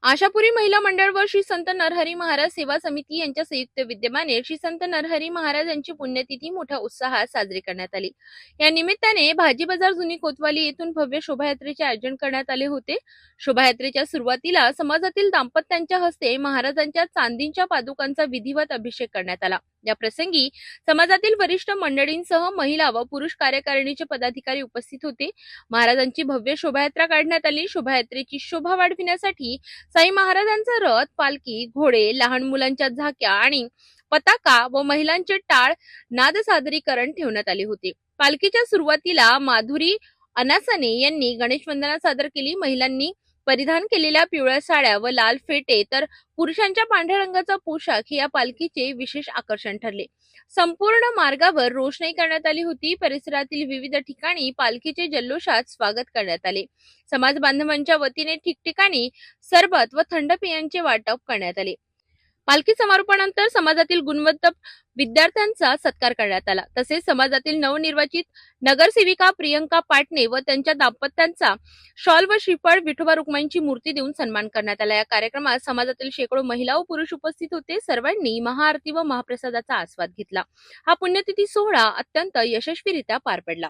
आशापुरी महिला मंडळ व श्री संत नरहरी महाराज सेवा समिती यांच्या संयुक्त विद्यमाने श्री संत नरहरी महाराज यांची पुण्यतिथी मोठ्या उत्साहात साजरी करण्यात आली। या निमित्ताने भाजी बाजार जुनी कोतवाली येथून भव्य शोभायात्रेचे आयोजन करण्यात आले होते। शोभायात्रेच्या सुरुवातीला समाजातील दाम्पत्यांच्या हस्ते महाराजांच्या चांदीच्या पादुकांचा विधिवत अभिषेक करण्यात आला। या प्रसंगी समाजातील वरिष्ठ मंडळींसह महिला व पुरुष कार्यकारिणीचे पदाधिकारी उपस्थित होते। महाराजांची भव्य शोभायात्रा काढण्यात आली। शोभायात्रेची शोभा वाढविण्यासाठी साई महाराजांचा रथ, पालखी, घोडे, लहान मुलांच्या झाक्या आणि पताका व महिलांचे टाळ नाद सादरीकरण ठेवण्यात आले होते। पालखीच्या सुरुवातीला माधुरी अनासाने यांनी गणेश वंदना सादर केली। महिलांनी परिधान केलेल्या पिवळ्या साड्या व लाल फेटे तर पुरुषांच्या पांढऱ्या रंगाचा पोशाख हे या पालखीचे विशेष आकर्षण ठरले। संपूर्ण मार्गावर रोषणाई करण्यात आली होती। परिसरातील विविध ठिकाणी पालखीचे जल्लोषात स्वागत करण्यात आले। समाज बांधवांच्या वतीने ठिकठिकाणी सरबत व थंड पेयांचे वाटप करण्यात आले। पालखी समारोपानंतर समाजातील गुणवंत विद्यार्थ्यांचा सत्कार करण्यात आला। तसेच समाजातील नवनिर्वाचित नगरसेविका प्रियंका पाटणे व त्यांच्या दाम्पत्यांचा शॉल व श्रीफळ विठोबा रुक्माईंची मूर्ती देऊन सन्मान करण्यात आला। या कार्यक्रमात समाजातील शेकडो महिला व पुरुष उपस्थित होते। सर्वांनी महाआरती व महाप्रसादाचा आस्वाद घेतला। हा पुण्यतिथी सोहळा अत्यंत यशस्वीरित्या पार पडला।